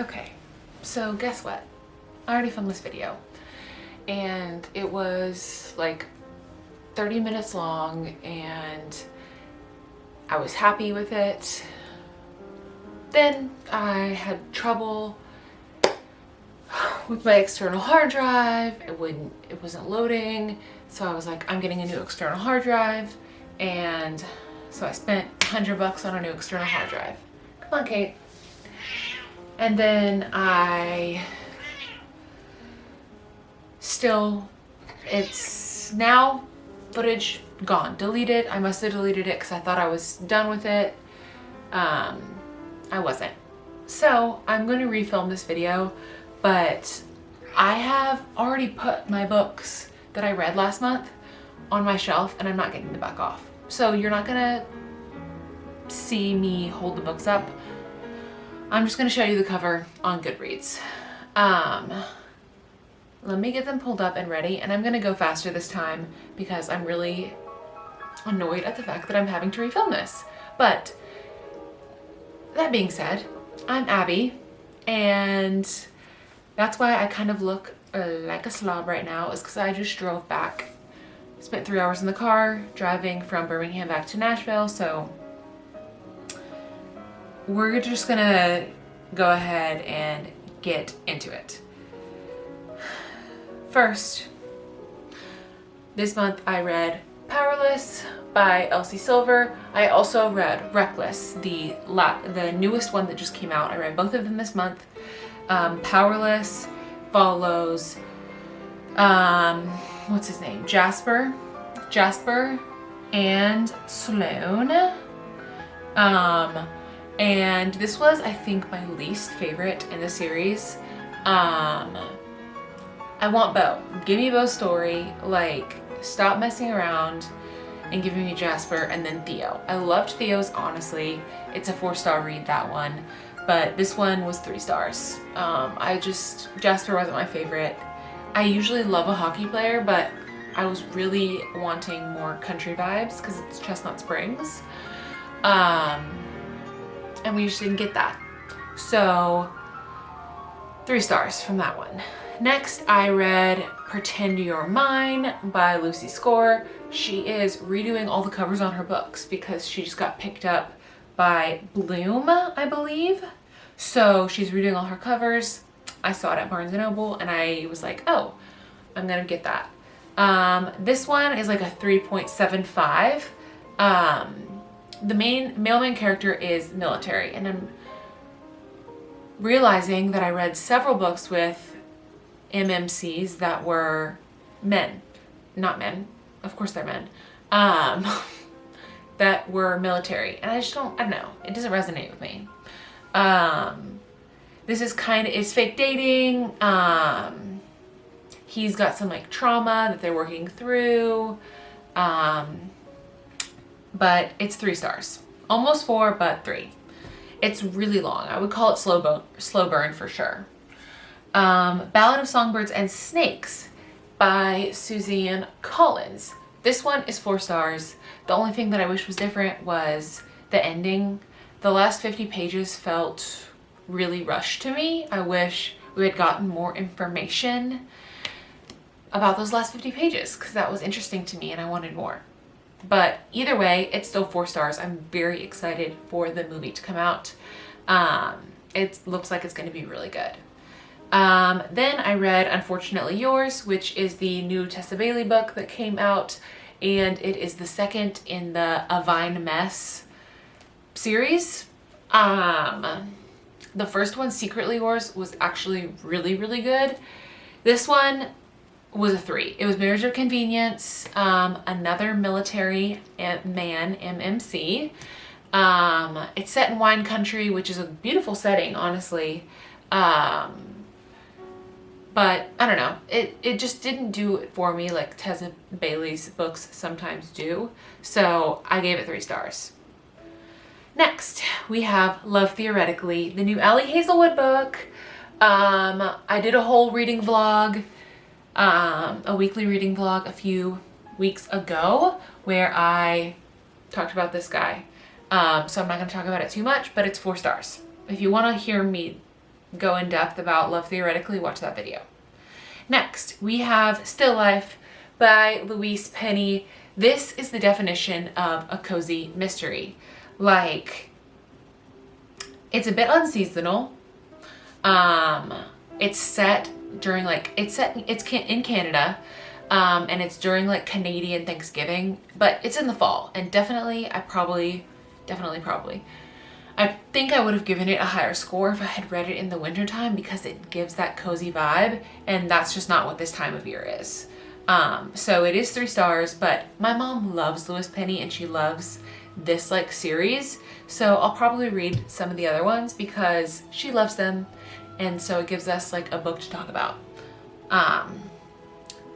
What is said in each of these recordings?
Okay, so guess what? I already filmed this video and it was like 30 minutes long and I was happy with it. Then I had trouble with my external hard drive. It wasn't loading. So I was like, I'm getting a new external hard drive. And so I spent $100 on a new external hard drive. Come on, Kate. And then it's now footage gone, deleted. I must have deleted it because I thought I was done with it. I wasn't. So I'm going to refilm this video, but I have already put my books that I read last month on my shelf and I'm not getting them back off. So you're not gonna see me hold the books up. I'm just gonna show you the cover on Goodreads. Let me get them pulled up and ready, and I'm gonna go faster this time because I'm really annoyed at the fact that I'm having to refilm this. But that being said, I'm Abby, and that's why I kind of look like a slob right now, is because I just drove back. Spent 3 hours in the car driving from Birmingham back to Nashville, so we're just gonna go ahead and get into it. First, this month I read Powerless by Elsie Silver. I also read Reckless, the newest one that just came out. I read both of them this month. Powerless follows, what's his name? Jasper and Sloane. And this was, I think, my least favorite in the series. I want Bo. Give me Bo's story. Like, stop messing around and giving me Jasper and then Theo. I loved Theo's, honestly. It's a 4-star read, that one. But this one was 3 stars. Jasper wasn't my favorite. I usually love a hockey player, but I was really wanting more country vibes because it's Chestnut Springs. And we just didn't get that. So 3 stars from that one. Next, I read Pretend You're Mine by Lucy Score. She is redoing all the covers on her books because she just got picked up by Bloom, I believe. So she's redoing all her covers. I saw it at Barnes & Noble and I was like, oh, I'm gonna get that. This one is like a 3.75. The main character is military, and I'm realizing that I read several books with MMCs that were men, not men, of course they're men, that were military, and I don't know, it doesn't resonate with me. This is it's fake dating. He's got some like trauma that they're working through, but it's 3 stars, almost 4, but 3. It's really long. I would call it slow burn for sure. Ballad of Songbirds and Snakes by Suzanne Collins. This one is 4 stars. The only thing that I wish was different was the ending. The last 50 pages felt really rushed to me. I wish we had gotten more information about those last 50 pages because that was interesting to me and I wanted more. But either way, it's still 4 stars. I'm very excited for the movie to come out. It looks like it's going to be really good. Then I read Unfortunately Yours, which is the new Tessa Bailey book that came out, and it is the second in the A Vine Mess series. The first one, Secretly Yours, was actually really, really good. This one was a 3. It was Marriage of Convenience, another military man, MMC. It's set in wine country, which is a beautiful setting, honestly. But I don't know, it just didn't do it for me like Tessa Bailey's books sometimes do. So I gave it 3 stars. Next, we have Love Theoretically, the new Allie Hazelwood book. I did a whole reading vlog, a weekly reading vlog a few weeks ago where I talked about this guy. So I'm not going to talk about it too much, but it's 4 stars. If you want to hear me go in depth about love theoretically, watch that video. Next, we have Still Life by Louise Penny. This is the definition of a cozy mystery. Like, it's a bit unseasonal. It's set during it's in Canada, and it's during like Canadian Thanksgiving, but it's in the fall, and definitely I think I would have given it a higher score if I had read it in the wintertime, because it gives that cozy vibe, and that's just not what this time of year is. So it is 3 stars, but my mom loves Louise Penny and she loves this like series, so I'll probably read some of the other ones because she loves them, and so it gives us like a book to talk about.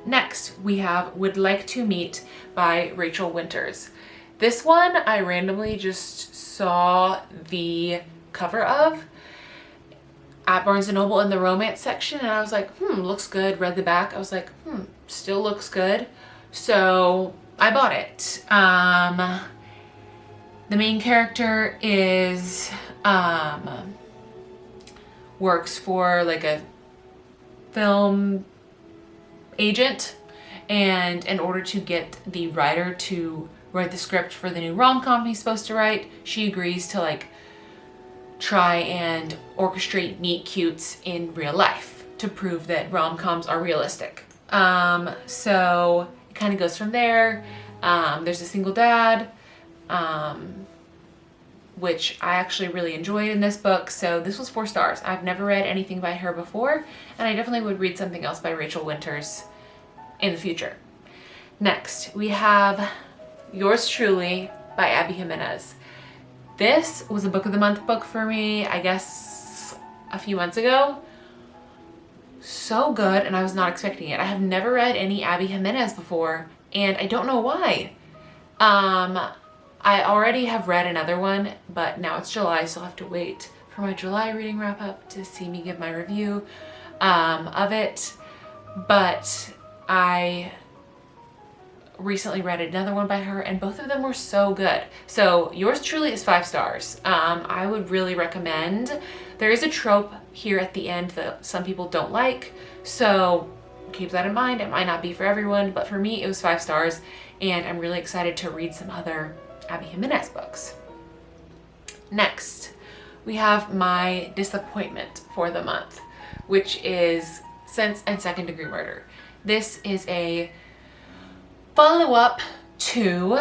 Next we have Would Like to Meet by Rachel Winters. This one I randomly just saw the cover of at Barnes & Noble in the romance section, and I was like, looks good. Read the back, I was like, still looks good. So I bought it. The main character is works for like a film agent, and in order to get the writer to write the script for the new rom-com he's supposed to write, she agrees to like try and orchestrate meet cutes in real life to prove that rom-coms are realistic. So it kind of goes from there. There's a single dad, which I actually really enjoyed in this book, so this was 4 stars. I've never read anything by her before, and I definitely would read something else by Rachel Winters in the future. Next, we have Yours Truly by Abby Jimenez. This was a book of the month book for me, I guess a few months ago. So good, and I was not expecting it. I have never read any Abby Jimenez before, and I don't know why. I already have read another one, but now it's July, so I'll have to wait for my July reading wrap up to see me give my review of it. But I recently read another one by her, and both of them were so good. So Yours Truly is 5 stars. I would really recommend. There is a trope here at the end that some people don't like, so keep that in mind. It might not be for everyone, but for me it was 5 stars, and I'm really excited to read some other Abby Jimenez books. Next, we have my disappointment for the month, which is Sense and Second Degree Murder. This is a follow-up to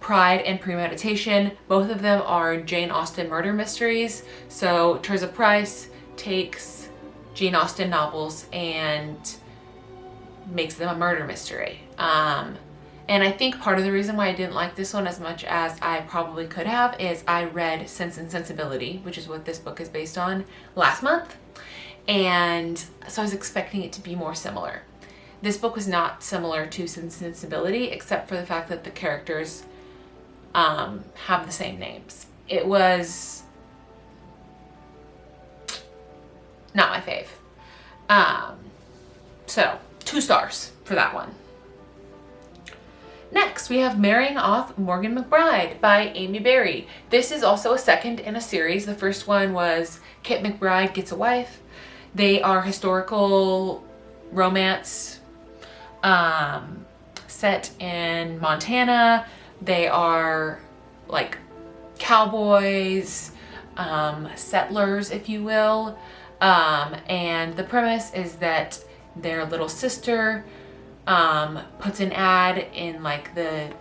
Pride and Premeditation. Both of them are Jane Austen murder mysteries. So Teresa Price takes Jane Austen novels and makes them a murder mystery. And I think part of the reason why I didn't like this one as much as I probably could have is I read Sense and Sensibility, which is what this book is based on, last month. And so I was expecting it to be more similar. This book was not similar to Sense and Sensibility, except for the fact that the characters have the same names. It was not my fave. So 2 stars for that one. Next, we have Marrying Off Morgan McBride by Amy Berry. This is also a second in a series. The first one was Kit McBride Gets a Wife. They are historical romance set in Montana. They are like cowboys, settlers, if you will. And the premise is that their little sister puts an ad in like the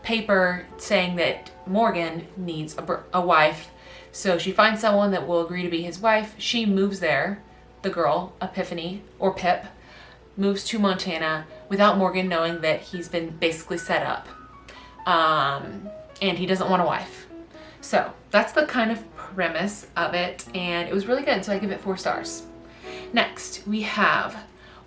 paper saying that Morgan needs a wife. So she finds someone that will agree to be his wife. She moves there. The girl, Epiphany, or Pip, moves to Montana without Morgan knowing that he's been basically set up. And he doesn't want a wife. So that's the kind of premise of it, and it was really good, so I give it 4 stars. Next, we have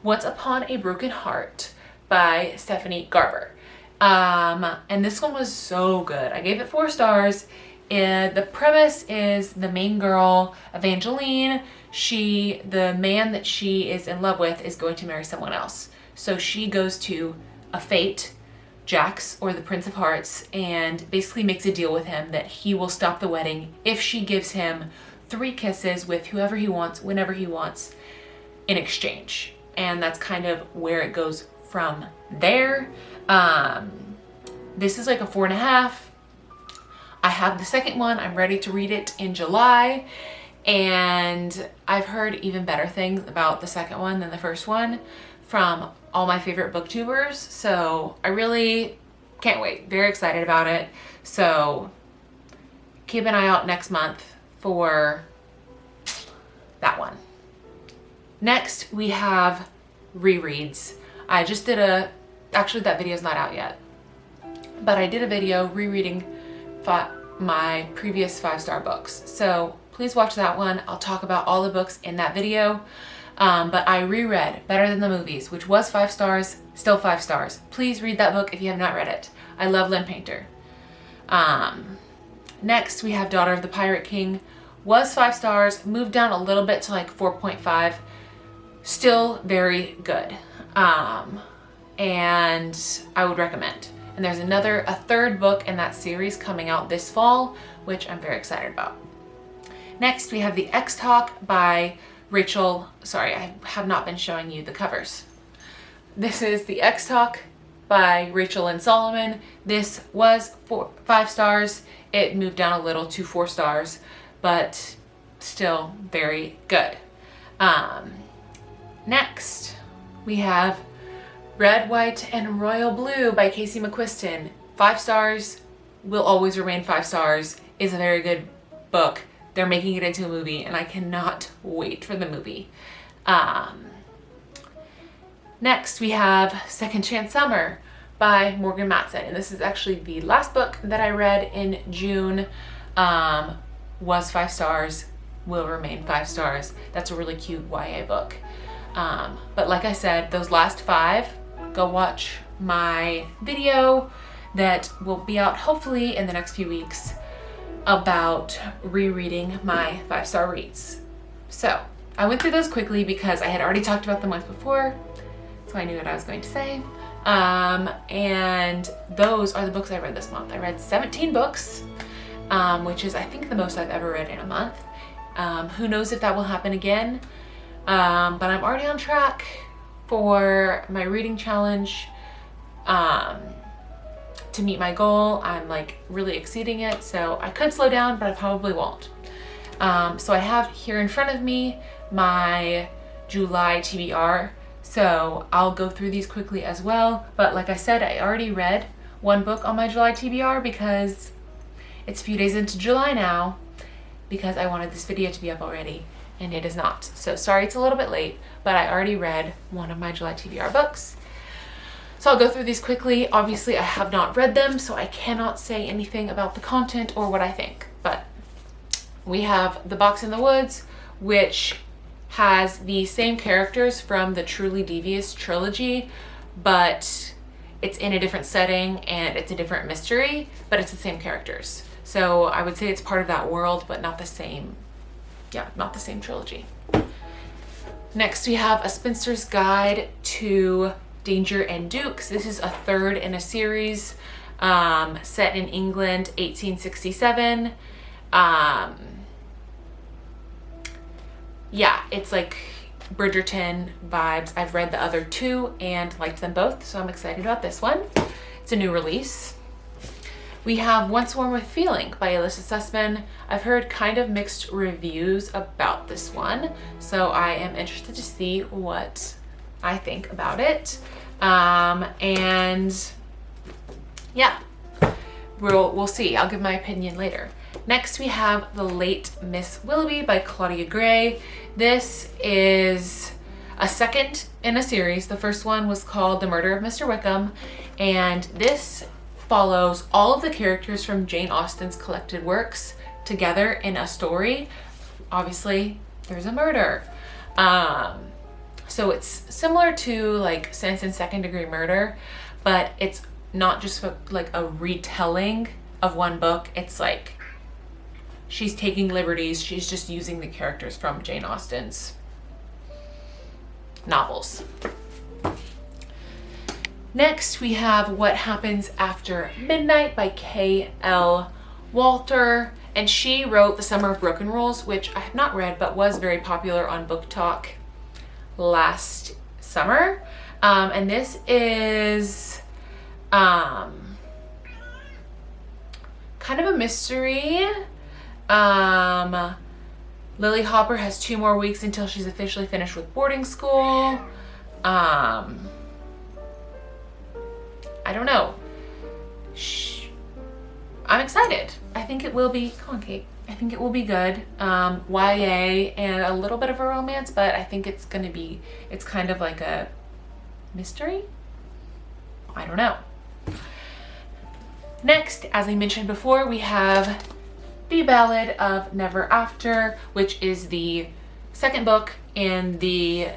Once Upon a Broken Heart by Stephanie Garber. And this one was so good. I gave it 4 stars. The premise is the main girl, Evangeline, the man that she is in love with is going to marry someone else. So she goes to a fate, Jax, or the Prince of Hearts, and basically makes a deal with him that he will stop the wedding if she gives him 3 kisses with whoever he wants, whenever he wants, in exchange. And that's kind of where it goes from there. This is like a 4.5. I have the second one. I'm ready to read it in July. And I've heard even better things about the second one than the first one from all my favorite booktubers. So I really can't wait. Very excited about it. So keep an eye out next month for that one. Next, we have rereads. I just did actually that video's not out yet, but I did a video rereading my previous 5-star books. So please watch that one. I'll talk about all the books in that video. But I reread Better Than the Movies, which was 5 stars, still 5 stars. Please read that book if you have not read it. I love Lynn Painter. Next, we have Daughter of the Pirate King. Was 5 stars, moved down a little bit to like 4.5. Still very good. And I would recommend. And there's a third book in that series coming out this fall, which I'm very excited about. Next, we have The X Talk by Rachel. Sorry, I have not been showing you the covers. This is The X Talk by Rachel and Solomon. This was 5 stars. It moved down a little to 4 stars, but still very good. Next, we have Red, White, and Royal Blue by Casey McQuiston. 5 stars, will always remain 5 stars, is a very good book. They're making it into a movie, and I cannot wait for the movie. Next, we have Second Chance Summer by Morgan Matson. And this is actually the last book that I read in June. Was 5 stars, will remain 5 stars. That's a really cute YA book. But like I said, those last 5, go watch my video that will be out hopefully in the next few weeks about rereading my 5-star reads. So I went through those quickly because I had already talked about them once before, so I knew what I was going to say. And those are the books I read this month. I read 17 books, which is I think the most I've ever read in a month. Who knows if that will happen again, but I'm already on track for my reading challenge to meet my goal. I'm like really exceeding it, so I could slow down, but I probably won't. So I have here in front of me my July TBR, so I'll go through these quickly as well. But like I said, I already read 1 book on my July TBR because it's a few days into July now, because I wanted this video to be up already, and it is not. So sorry it's a little bit late, but I already read 1 of my July TBR books. So I'll go through these quickly. Obviously I have not read them, so I cannot say anything about the content or what I think. But we have The Box in the Woods, which has the same characters from the Truly Devious trilogy, but it's in a different setting and it's a different mystery, but it's the same characters. So I would say it's part of that world, but not the same, not the same trilogy. Next, we have A Spinster's Guide to Danger and Dukes. This is a 3rd in a series, set in England, 1867. Yeah, it's like Bridgerton vibes. I've read the other 2 and liked them both, so I'm excited about this one. It's a new release. We have Once Warm with Feeling by Alyssa Sussman. I've heard kind of mixed reviews about this one, so I am interested to see what I think about it. And yeah, we'll see. I'll give my opinion later. Next, we have The Late Miss Willoughby by Claudia Gray. This is a 2nd in a series. The first one was called The Murder of Mr. Wickham, and this follows all of the characters from Jane Austen's collected works together in a story. Obviously, there's a murder. So it's similar to like Sense and Second Degree Murder, but it's not just like a retelling of one book. It's like she's taking liberties. She's just using the characters from Jane Austen's novels. Next, we have What Happens After Midnight by K.L. Walter. And she wrote The Summer of Broken Rules, which I have not read, but was very popular on Book Talk last summer. And this is kind of a mystery. Lily Hopper has 2 more weeks until she's officially finished with boarding school. I don't know. I'm excited. I think it will be, come on Kate, I think it will be good. YA and a little bit of a romance, but I think it's gonna be, it's kind of like a mystery? I don't know. Next, as I mentioned before, we have The Ballad of Never After, which is the second book in the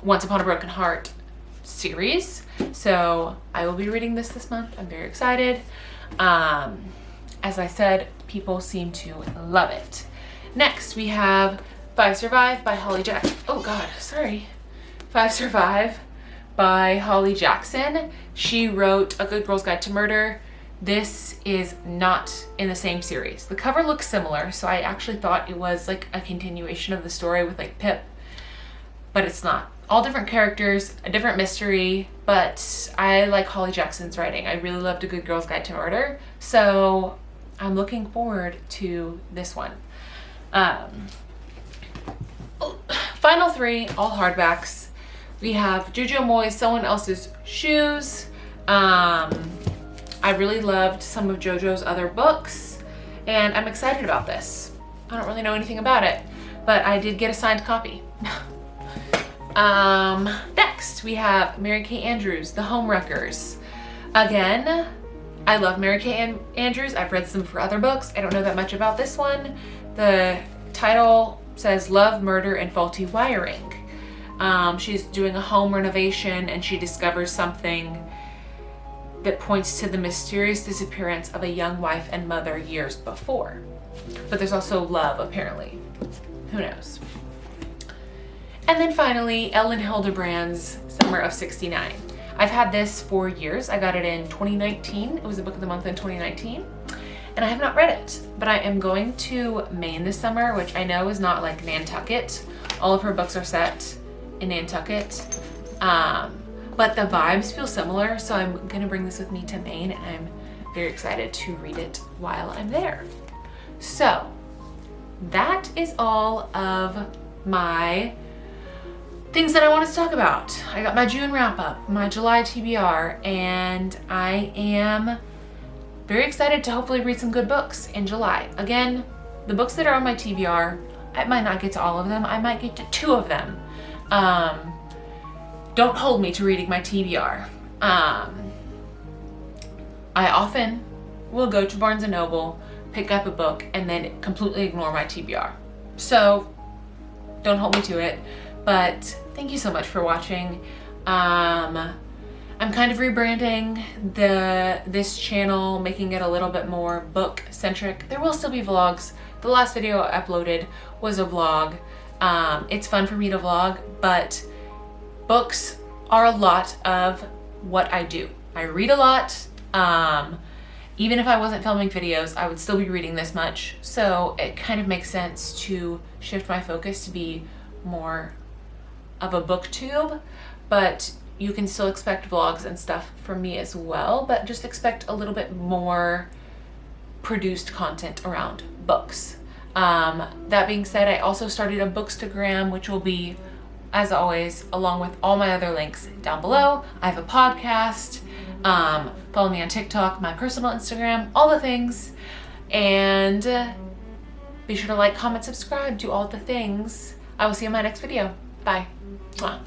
Once Upon a Broken Heart series. So I will be reading this month. I'm very excited. As I said, people seem to love it. Next, we have Five Survive by Holly Jackson. Oh God, sorry. Five Survive by Holly Jackson. She wrote A Good Girl's Guide to Murder. This is not in the same series. The cover looks similar, so I actually thought it was like a continuation of the story with like Pip, but it's not. All different characters, a different mystery, but I like Holly Jackson's writing. I really loved A Good Girl's Guide to Murder, so I'm looking forward to this one. Final 3, all hardbacks. We have Jojo Moyes' Someone Else's Shoes. I really loved some of JoJo's other books, and I'm excited about this. I don't really know anything about it, but I did get a signed copy. Next, we have Mary Kay Andrews, The Homewreckers. Again, I love Mary Kay Andrews. I've read some for other books. I don't know that much about this one. The title says Love, Murder, and Faulty Wiring. She's doing a home renovation and she discovers something that points to the mysterious disappearance of a young wife and mother years before. But there's also love, apparently. Who knows? And then finally, Ellen Hildebrand's Summer of '69. I've had this for years. I got it in 2019. It was a book of the month in 2019. And I have not read it, but I am going to Maine this summer, which I know is not like Nantucket. All of her books are set in Nantucket. But the vibes feel similar, so I'm gonna bring this with me to Maine, and I'm very excited to read it while I'm there. So that is all of my things that I wanted to talk about. I got my June wrap up, my July TBR, and I am very excited to hopefully read some good books in July. Again, the books that are on my TBR, I might not get to all of them. I might get to 2 of them. Don't hold me to reading my TBR. I often will go to Barnes & Noble, pick up a book, and then completely ignore my TBR. So don't hold me to it, but thank you so much for watching. I'm kind of rebranding this channel, making it a little bit more book centric. There will still be vlogs. The last video I uploaded was a vlog. It's fun for me to vlog, but books are a lot of what I do. I read a lot. Even if I wasn't filming videos, I would still be reading this much. So it kind of makes sense to shift my focus to be more of a booktube, but you can still expect vlogs and stuff from me as well, but just expect a little bit more produced content around books. That being said, I also started a bookstagram, which will be, as always, along with all my other links down below. I have a podcast. Follow me on TikTok, my personal Instagram, all the things. And be sure to like, comment, subscribe, do all the things. I will see you in my next video. Bye. Mwah.